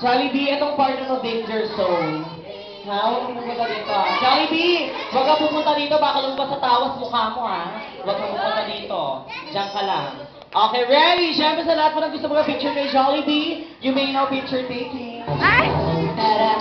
Jollibee, itong part na to, danger zone. Ha? Huwag kang pumunta dito, ha? Jollibee! Huwag kang pumunta dito, baka lumabas sa tawas mukha mo, ha? Huwag kang pumunta dito. Diyan ka lang. Okay, ready? Siyempre sa lahat po ng gusto mga picture kay Jollibee, you may now picture taking. Ay! Tara!